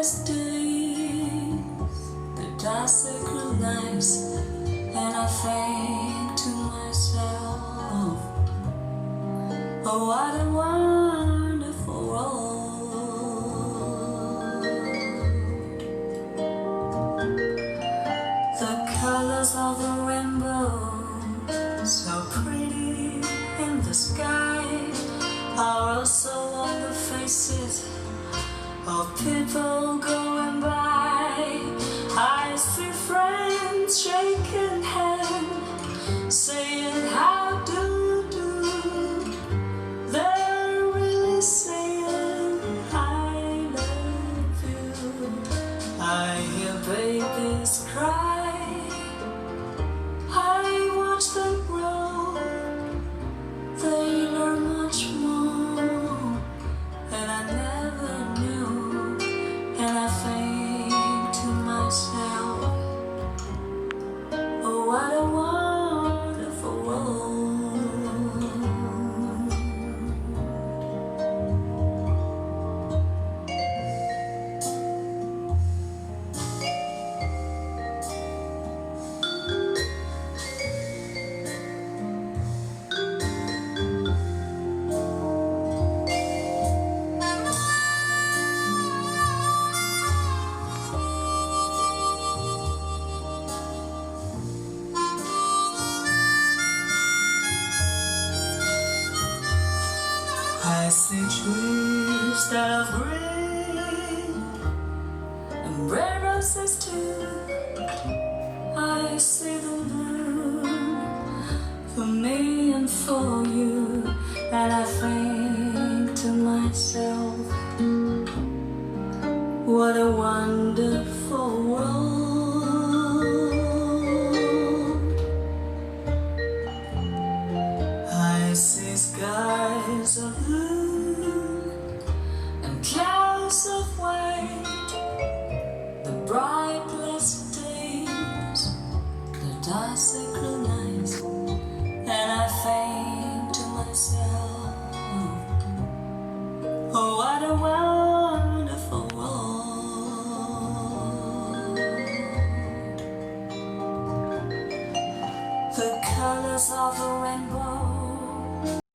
brightest days that I synchronize, and I think to myself, oh, what a wonderful world. The colors of the rainbow, so pretty in the sky, are also on the faces of people going by. I see friends shaking hands, saying how do you do. They're really saying I love you. I hear babies cry, I watch them grow. They learn much more than I never knew. And I think to myself, oh, what a wonderful world. I see trees that are green and red roses too. I see them bloom for me and for you, and I think to myself, what a wonderful world. I see skies of blue and clouds of white, the bright blessed days that I synchronize, and I think to myself, oh, what a wonderful world. The colors of the rainbow,